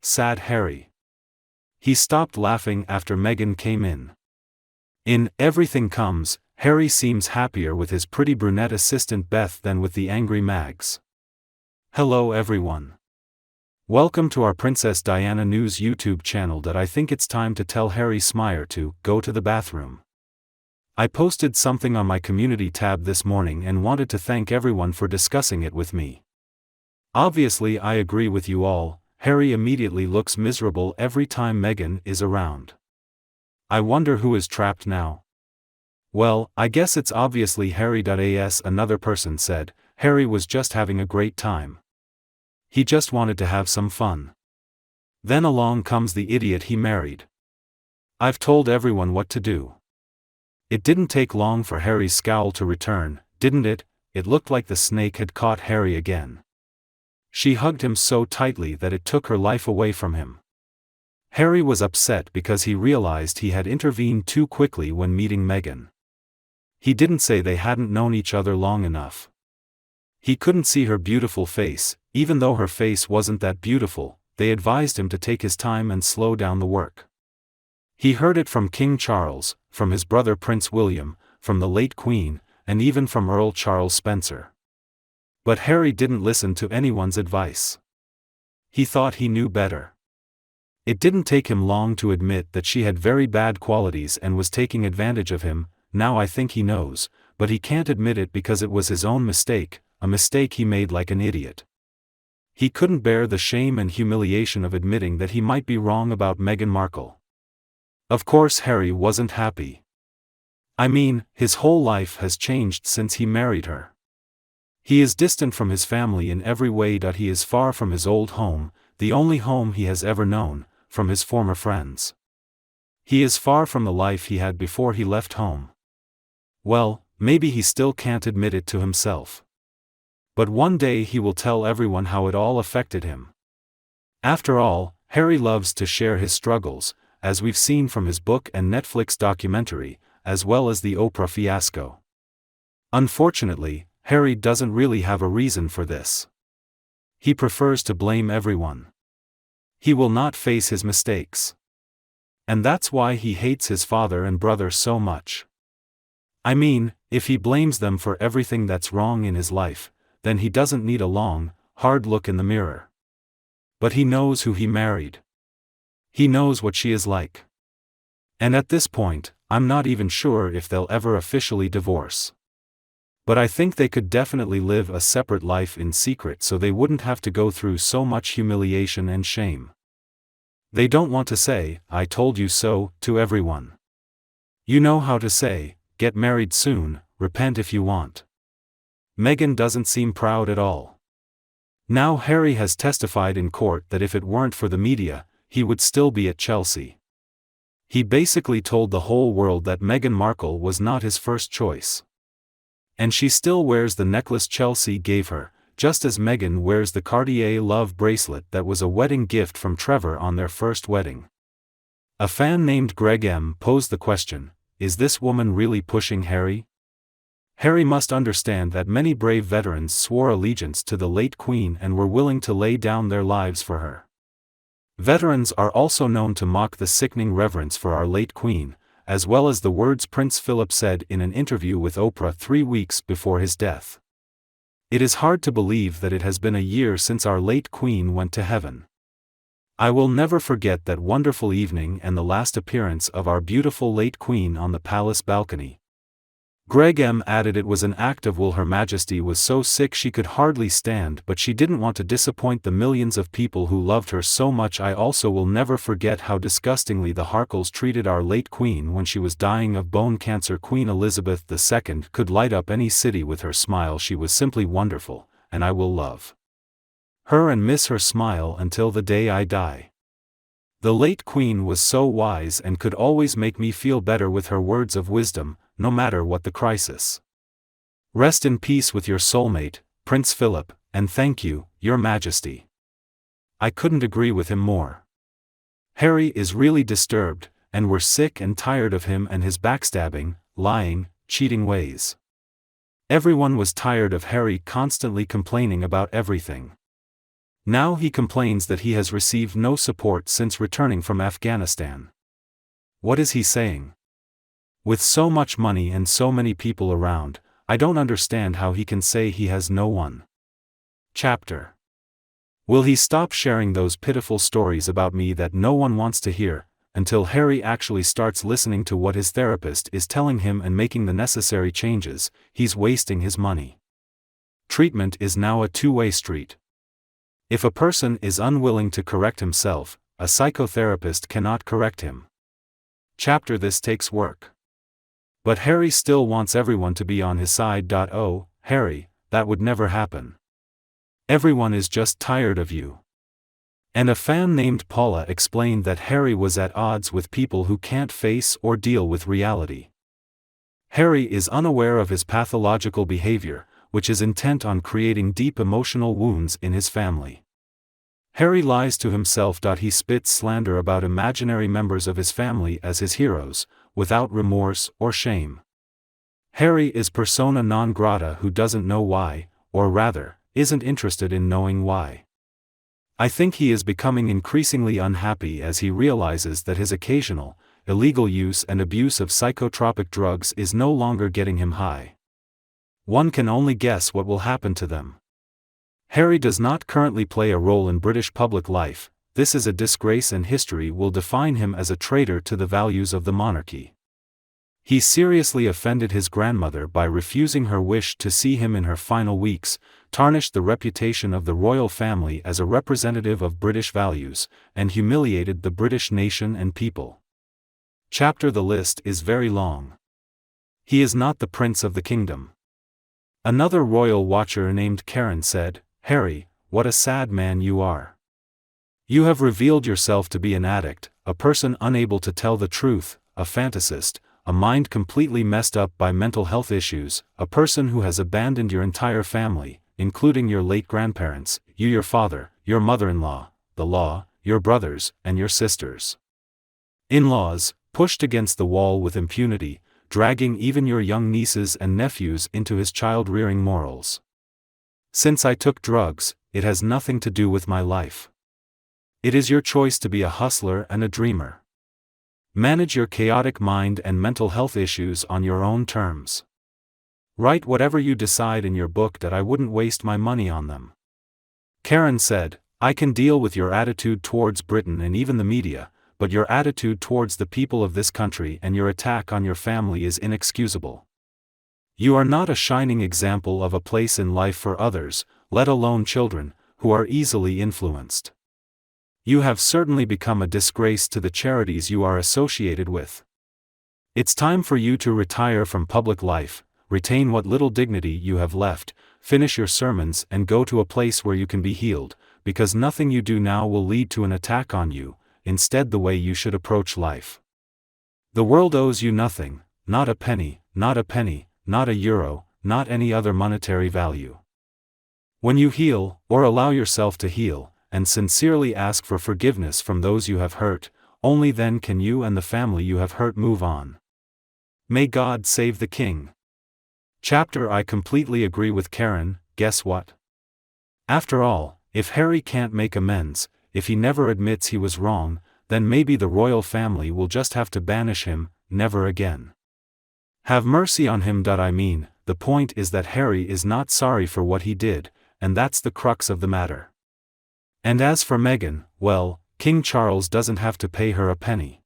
sad Harry. He stopped laughing after Meghan came in. In Everything Comes, Harry seems happier with his pretty brunette assistant Beth than with the angry Mags. Hello everyone. Welcome to our Princess Diana News YouTube channel. I think it's time to tell Harry Smyer to go to the bathroom. I posted something on my community tab this morning and wanted to thank everyone for discussing it with me. Obviously I agree with you all. Harry immediately looks miserable every time Meghan is around. I wonder who is trapped now. Well, I guess it's obviously Harry.as another person said. Harry was just having a great time. He just wanted to have some fun. Then along comes the idiot he married. I've told everyone what to do. It didn't take long for Harry's scowl to return, didn't it? It looked like the snake had caught Harry again. She hugged him so tightly that it took her life away from him. Harry was upset because he realized he had intervened too quickly when meeting Meghan. He didn't say they hadn't known each other long enough. He couldn't see her beautiful face, even though her face wasn't that beautiful. They advised him to take his time and slow down the work. He heard it from King Charles, from his brother Prince William, from the late Queen, and even from Earl Charles Spencer. But Harry didn't listen to anyone's advice. He thought he knew better. It didn't take him long to admit that she had very bad qualities and was taking advantage of him. Now I think he knows, but he can't admit it because it was his own mistake, a mistake he made like an idiot. He couldn't bear the shame and humiliation of admitting that he might be wrong about Meghan Markle. Of course Harry wasn't happy. I mean, his whole life has changed since he married her. He is distant from his family in every way. He is far from his old home, the only home he has ever known, from his former friends. He is far from the life he had before he left home. Well, maybe he still can't admit it to himself. But one day he will tell everyone how it all affected him. After all, Harry loves to share his struggles, as we've seen from his book and Netflix documentary, as well as the Oprah fiasco. Unfortunately, Harry doesn't really have a reason for this. He prefers to blame everyone. He will not face his mistakes. And that's why he hates his father and brother so much. I mean, if he blames them for everything that's wrong in his life, then he doesn't need a long, hard look in the mirror. But he knows who he married. He knows what she is like. And at this point, I'm not even sure if they'll ever officially divorce. But I think they could definitely live a separate life in secret so they wouldn't have to go through so much humiliation and shame. They don't want to say, "I told you so," to everyone. You know how to say, "Get married soon, repent if you want." Meghan doesn't seem proud at all. Now Harry has testified in court that if it weren't for the media, he would still be at Chelsea. He basically told the whole world that Meghan Markle was not his first choice. And she still wears the necklace Chelsea gave her, just as Meghan wears the Cartier love bracelet that was a wedding gift from Trevor on their first wedding. A fan named Greg M posed the question, is this woman really pushing Harry? Harry must understand that many brave veterans swore allegiance to the late Queen and were willing to lay down their lives for her. Veterans are also known to mock the sickening reverence for our late Queen, as well as the words Prince Philip said in an interview with Oprah 3 weeks before his death. It is hard to believe that it has been a year since our late Queen went to heaven. I will never forget that wonderful evening and the last appearance of our beautiful late Queen on the palace balcony. Greg M added it was an act of will. Her Majesty was so sick she could hardly stand, but she didn't want to disappoint the millions of people who loved her so much. I also will never forget how disgustingly the Harkles treated our late Queen when she was dying of bone cancer. Queen Elizabeth II could light up any city with her smile. She was simply wonderful, and I will love her and miss her smile until the day I die. The late Queen was so wise and could always make me feel better with her words of wisdom, no matter what the crisis. Rest in peace with your soulmate, Prince Philip, and thank you, Your Majesty. I couldn't agree with him more. Harry is really disturbed, and we're sick and tired of him and his backstabbing, lying, cheating ways. Everyone was tired of Harry constantly complaining about everything. Now he complains that he has received no support since returning from Afghanistan. What is he saying? With so much money and so many people around, I don't understand how he can say he has no one. Chapter. Will he stop sharing those pitiful stories about me that no one wants to hear, until Harry actually starts listening to what his therapist is telling him and making the necessary changes? He's wasting his money. Treatment is now a two-way street. If a person is unwilling to correct himself, a psychotherapist cannot correct him. Chapter. This takes work. But Harry still wants everyone to be on his side. Oh, Harry, that would never happen. Everyone is just tired of you. And a fan named Paula explained that Harry was at odds with people who can't face or deal with reality. Harry is unaware of his pathological behavior, which is intent on creating deep emotional wounds in his family. Harry lies to himself. He spits slander about imaginary members of his family as his heroes, without remorse or shame. Harry is persona non grata who doesn't know why, or rather, isn't interested in knowing why. I think he is becoming increasingly unhappy as he realizes that his occasional, illegal use and abuse of psychotropic drugs is no longer getting him high. One can only guess what will happen to them. Harry does not currently play a role in British public life. This is a disgrace, and history will define him as a traitor to the values of the monarchy. He seriously offended his grandmother by refusing her wish to see him in her final weeks, tarnished the reputation of the royal family as a representative of British values, and humiliated the British nation and people. Chapter. The list is very long. He is not the prince of the kingdom. Another royal watcher named Karen said, "Harry, what a sad man you are. You have revealed yourself to be an addict, a person unable to tell the truth, a fantasist, a mind completely messed up by mental health issues, a person who has abandoned your entire family, including your late grandparents, you, your father, your mother-in-law, the law, your brothers, and your sisters. In-laws, pushed against the wall with impunity, dragging even your young nieces and nephews into his child-rearing morals. Since I took drugs, it has nothing to do with my life. It is your choice to be a hustler and a dreamer. Manage your chaotic mind and mental health issues on your own terms. Write whatever you decide in your book. I wouldn't waste my money on them." Karen said, "I can deal with your attitude towards Britain and even the media, but your attitude towards the people of this country and your attack on your family is inexcusable. You are not a shining example of a place in life for others, let alone children, who are easily influenced. You have certainly become a disgrace to the charities you are associated with. It's time for you to retire from public life, retain what little dignity you have left, finish your sermons and go to a place where you can be healed, because nothing you do now will lead to an attack on you, instead the way you should approach life. The world owes you nothing, not a penny, not a penny, not a euro, not any other monetary value. When you heal, or allow yourself to heal, and sincerely ask for forgiveness from those you have hurt, only then can you and the family you have hurt move on. May God save the king." Chapter. I completely agree with Karen. Guess what? After all, if Harry can't make amends, if he never admits he was wrong, then maybe the royal family will just have to banish him, never again. Have mercy on him. I mean, the point is that Harry is not sorry for what he did, and that's the crux of the matter. And as for Meghan, well, King Charles doesn't have to pay her a penny.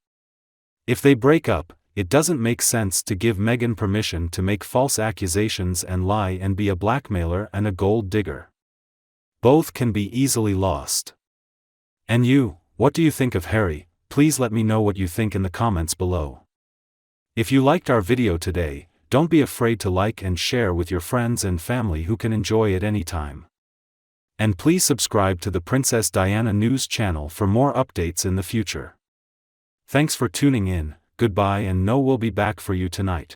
If they break up, it doesn't make sense to give Meghan permission to make false accusations and lie and be a blackmailer and a gold digger. Both can be easily lost. And you, what do you think of Harry? Please let me know what you think in the comments below. If you liked our video today, don't be afraid to like and share with your friends and family who can enjoy it anytime. And please subscribe to the Princess Diana News channel for more updates in the future. Thanks for tuning in, goodbye, and we'll be back for you tonight.